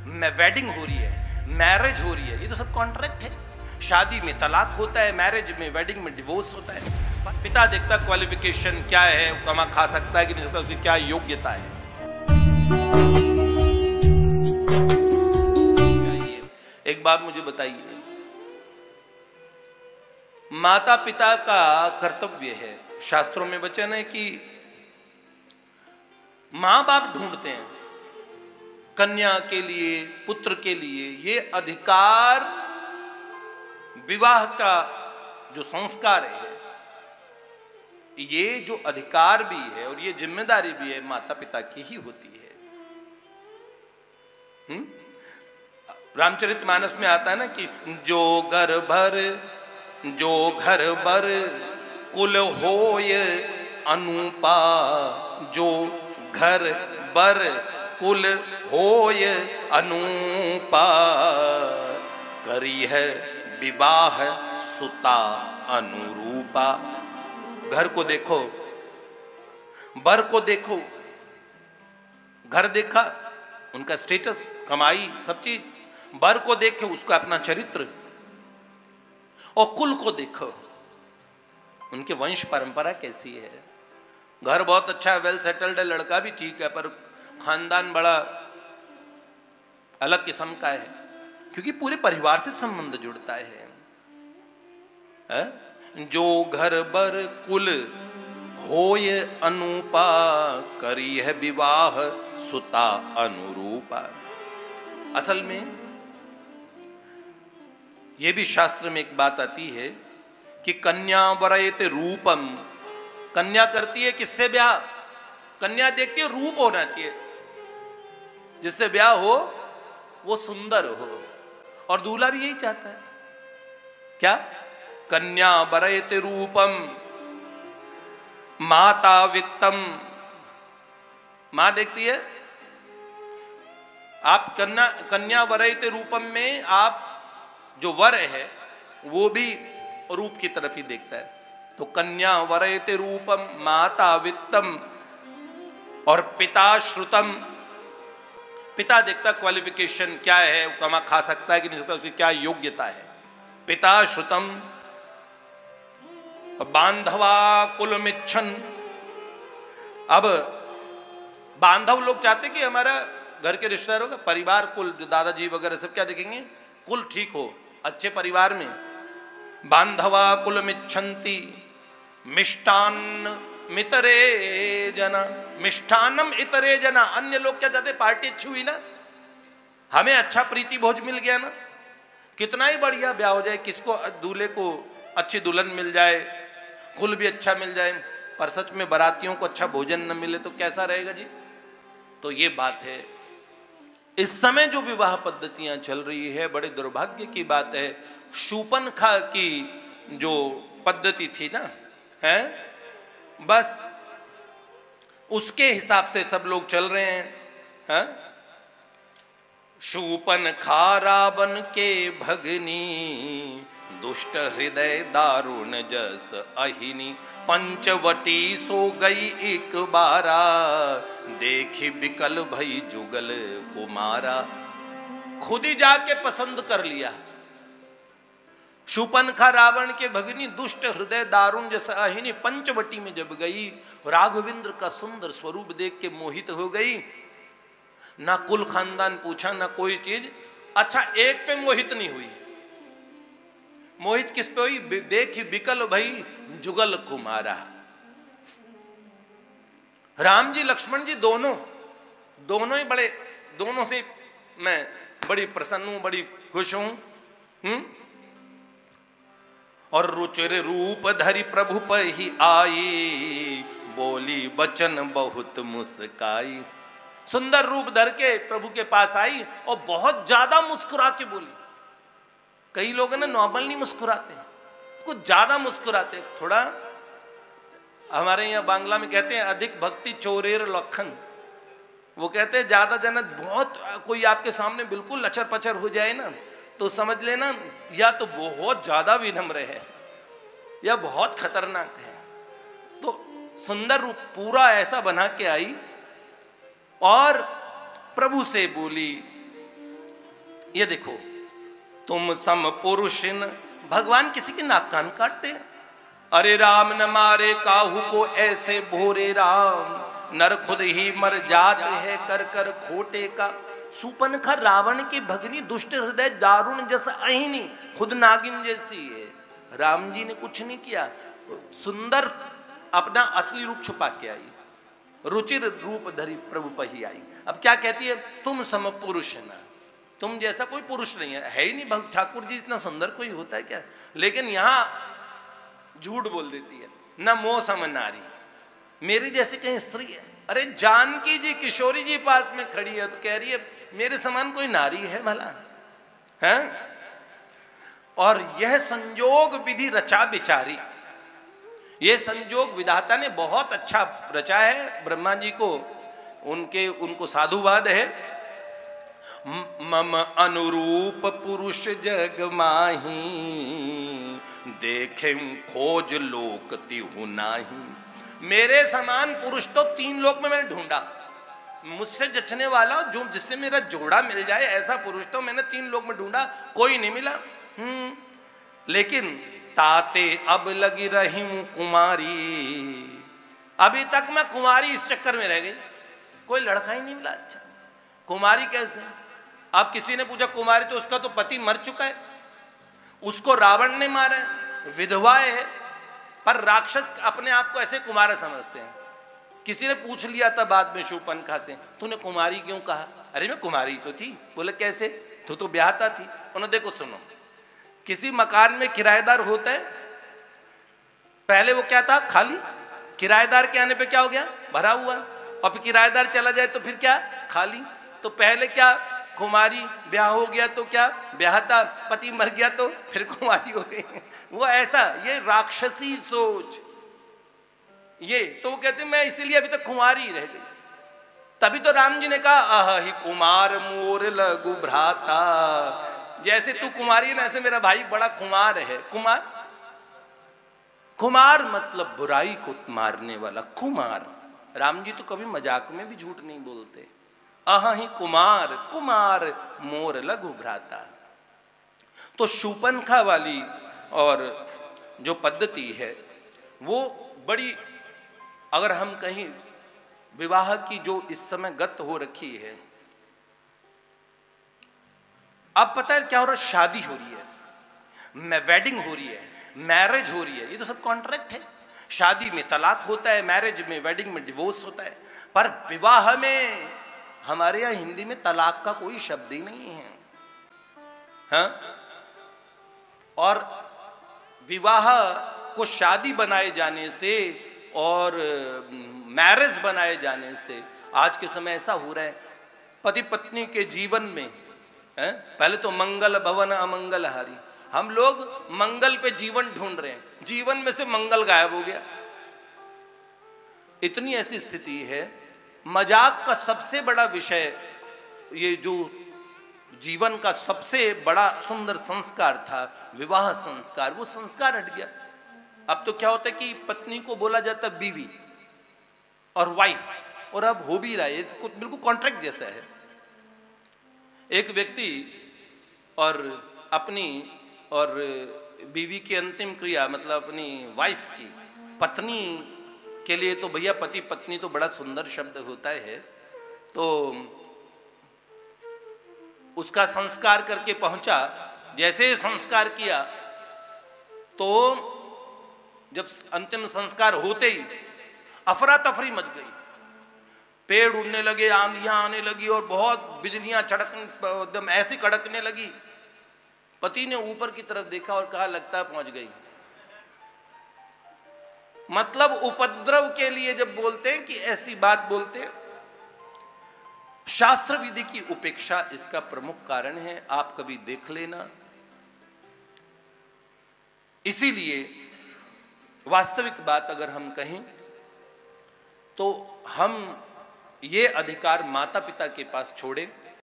Wedding हो रही है, मैरिज हो रही है, ये तो सब कॉन्ट्रैक्ट है। शादी में तलाक होता है, मैरिज में, वेडिंग में डिवोर्स होता है। पिता देखता क्वालिफिकेशन क्या है, कमा खा सकता है कि नहीं सकता, उसकी क्या योग्यता है। एक बात मुझे बताइए, माता पिता का कर्तव्य है, शास्त्रों में वचन है कि मां बाप ढूंढते हैं कन्या के लिए, पुत्र के लिए। ये अधिकार, विवाह का जो संस्कार है, ये जो अधिकार भी है और ये जिम्मेदारी भी है, माता पिता की ही होती है। रामचरितमानस में आता है ना कि जो घर भर कुल होय अनुपा, जो घर बर कुल होय अनुपा, करी है विवाह सुता अनुरूपा। घर को देखो, बर को देखो, घर देखा, उनका स्टेटस, कमाई, सब चीज। बर को देखो, उसका अपना चरित्र, और कुल को देखो, उनके वंश परंपरा कैसी है। घर बहुत अच्छा है, वेल सेटल्ड है, लड़का भी ठीक है, पर खानदान बड़ा अलग किस्म का है, क्योंकि पूरे परिवार से संबंध जुड़ता है। जो घर बर कुल होय अनुपा, करी है विवाह सुता अनुरूपा। असल में यह भी शास्त्र में एक बात आती है कि कन्या वरयते रूपम, कन्या करती है किससे ब्याह? कन्या देखती है रूप होना चाहिए, जिससे ब्याह हो वो सुंदर हो, और दूल्हा भी यही चाहता है। क्या? कन्या वरयते रूपम माता वित्तम, मां देखती है। आप कन्या वरयते रूपम में आप जो वर है वो भी रूप की तरफ ही देखता है। तो कन्या वरयते रूपम माता वित्तम और पिता श्रुतम, पिता देखता क्वालिफिकेशन क्या है, कमा खा सकता है कि नहीं सकता, उसकी क्या योग्यता है। पिता श्रुतम। बांधवा कुलमिच्छन, अब बांधव लोग चाहते कि हमारा घर के रिश्तेदारों का परिवार, कुल, दादाजी वगैरह सब क्या देखेंगे, कुल ठीक हो, अच्छे परिवार में। बांधवा कुलमिच्छन्ति मिष्टान्न मितरे जना, मिष्ठानम इतरे जना। अन्य लोग क्या चाहते, पार्टी अच्छी हुई ना, हमें अच्छा प्रीति भोज मिल गया ना, कितना ही बढ़िया ब्याह हो जाए, किसको दूल्हे को अच्छी दुल्हन मिल जाए, कुल भी अच्छा मिल जाए, पर सच में बारातियों को अच्छा भोजन न मिले तो कैसा रहेगा जी। तो ये बात है। इस समय जो विवाह पद्धतियां चल रही है, बड़े दुर्भाग्य की बात है। शूर्पणखा की जो पद्धति थी ना, है, बस उसके हिसाब से सब लोग चल रहे हैं। शूर्पणखा रावण के भगनी, दुष्ट हृदय दारुण जस अहिनी, पंचवटी सो गई एक बारा, देखी बिकल भई जुगल कुमारा। खुद ही जाके पसंद कर लिया। शूर्पणखा रावण के भगनी, दुष्ट हृदय दारुण जस अहिनी, पंचवटी में जब गई, राघवेंद्र का सुंदर स्वरूप देख के मोहित हो गई। ना कुल खानदान पूछा, ना कोई चीज। अच्छा, एक पे मोहित नहीं हुई। मोहित किस पे हुई? देखी बिकल भई जुगल कुमारा। राम जी लक्ष्मण जी दोनों ही बड़े, दोनों से मैं बड़ी प्रसन्न हूं, बड़ी खुश हूं। और रुचिर रूप धरि प्रभु पर ही आई, बोली बचन बहुत मुस्काई। सुंदर रूप धर के प्रभु के पास आई और बहुत ज्यादा मुस्कुरा के बोली। कई लोग ना नॉर्मल नहीं मुस्कुराते, कुछ ज्यादा मुस्कुराते। थोड़ा हमारे यहाँ बांग्ला में कहते हैं अधिक भक्ति चोरेर लखन। वो कहते हैं ज्यादा जनत, बहुत कोई आपके सामने बिल्कुल लचर पचर हो जाए ना, तो समझ लेना या तो बहुत ज्यादा विनम्र है या बहुत खतरनाक है। तो सुंदर रूप पूरा ऐसा बना के आई और प्रभु से बोली ये देखो, तुम सम पुरुष न, भगवान किसी के नाक कान काटते हैं। अरे राम न मारे काहू को ऐसे भोरे राम, नर खुद ही मर जाते है कर कर खोटे का। सूपनखा रावण की भगनी, दुष्ट हृदय दारुण जस अहिनी, खुद नागिन जैसी है। राम जी ने कुछ नहीं किया, सुंदर अपना असली रूप छुपा के आई, रुचिर रूप धरी प्रभु पही आई। अब क्या कहती है, तुम सम पुरुष न, तुम जैसा कोई पुरुष नहीं है ही नहीं। भक्त ठाकुर जी इतना सुंदर कोई होता है क्या? लेकिन यहां झूठ बोल देती है, न मोह सम नारी, मेरी जैसी कहीं स्त्री है। अरे जानकी जी किशोरी जी पास में खड़ी है तो कह रही है मेरे समान कोई नारी है भला है? और यह संयोग विधि रचा बिचारी, ये संयोग विधाता ने बहुत अच्छा रचा है। ब्रह्मा जी को उनको साधुवाद है। मम अनुरूप पुरुष जग माही, देखें खोज लोक तिहु नाही। मेरे समान पुरुष तो 3 लोक में मैंने ढूंढा, मुझसे जचने वाला जो जिससे मेरा जोड़ा मिल जाए ऐसा पुरुष तो मैंने 3 लोक में ढूंढा, कोई नहीं मिला। लेकिन ताते अब लगी रही हूं कुमारी, अभी तक मैं कुमारी इस चक्कर में रह गई, कोई लड़का ही नहीं मिला। अच्छा कुमारी कैसे? अब किसी ने पूछा कुमारी तो उसका तो पति मर चुका है, उसको रावण ने मारा है, विधवा है, पर राक्षस अपने आप को ऐसे कुमार समझते हैं। किसी ने पूछ लिया था बाद में शूर्पणखा से, तूने कुमारी क्यों कहा? अरे मैं कुमारी तो थी। बोले कैसे? तू तो ब्याहता थी। उन्होंने देखो सुनो, किसी मकान में किराएदार होता है, पहले वो क्या था? खाली। किराएदार के आने पे क्या हो गया? भरा हुआ। और फिर किराएदार चला जाए तो फिर क्या? खाली। तो पहले क्या? कुमारी, ब्याह हो गया तो क्या? ब्याहता, पति मर गया तो फिर कुमारी हो गई। वो ऐसा, ये राक्षसी सोच। ये तो वो कहते मैं इसीलिए अभी तक कुमारी रह गई। तभी तो राम जी ने कहा अहि कुमार मोर लघु भ्राता, जैसे तू कुमारी है ना ऐसे मेरा भाई बड़ा कुमार है। कुमार, कुमार मतलब बुराई को मारने वाला कुमार। राम जी तो कभी मजाक में भी झूठ नहीं बोलते। अहि कुमार, कुमार मोर लघु भ्राता। तो शूर्पणखा वाली और जो पद्धति है वो बड़ी, अगर हम कहीं विवाह की जो इस समय गत हो रखी है, अब पता है क्या हो रहा है? शादी हो रही है, वेडिंग हो रही है, मैरिज हो रही है, ये तो सब कॉन्ट्रैक्ट है। शादी में तलाक होता है, मैरिज में, वेडिंग में डिवोर्स होता है, पर विवाह में हमारे यहां हिंदी में तलाक का कोई शब्द ही नहीं है। हाँ? और विवाह को शादी बनाए जाने से और मैरिज बनाए जाने से आज के समय ऐसा हो रहा है, पति पत्नी के जीवन में है? पहले तो मंगल भवन अमंगल हारी, हम लोग मंगल पे जीवन ढूंढ रहे हैं, जीवन में से मंगल गायब हो गया। इतनी ऐसी स्थिति है। मजाक का सबसे बड़ा विषय, ये जो जीवन का सबसे बड़ा सुंदर संस्कार था विवाह संस्कार, वो संस्कार हट गया। अब तो क्या होता है कि पत्नी को बोला जाता है बीवी और वाइफ, और अब हो भी रहा है, बिल्कुल कॉन्ट्रैक्ट जैसा है। एक व्यक्ति और अपनी और बीवी की अंतिम क्रिया, मतलब अपनी वाइफ की, पत्नी के लिए तो भैया पति पत्नी तो बड़ा सुंदर शब्द होता है, तो उसका संस्कार करके पहुंचा। जैसे संस्कार किया तो जब अंतिम संस्कार होते ही अफरा तफरी मच गई, पेड़ उड़ने लगे, आंधियां आने लगी और बहुत बिजलियां एकदम ऐसी कड़कने लगी। पति ने ऊपर की तरफ देखा और कहा लगता है पहुंच गई। मतलब उपद्रव के लिए जब बोलते हैं कि ऐसी बात बोलते हैं, शास्त्र विधि की उपेक्षा इसका प्रमुख कारण है। आप कभी देख लेना। इसीलिए वास्तविक बात अगर हम कहें तो हम ये अधिकार माता पिता के पास छोड़ें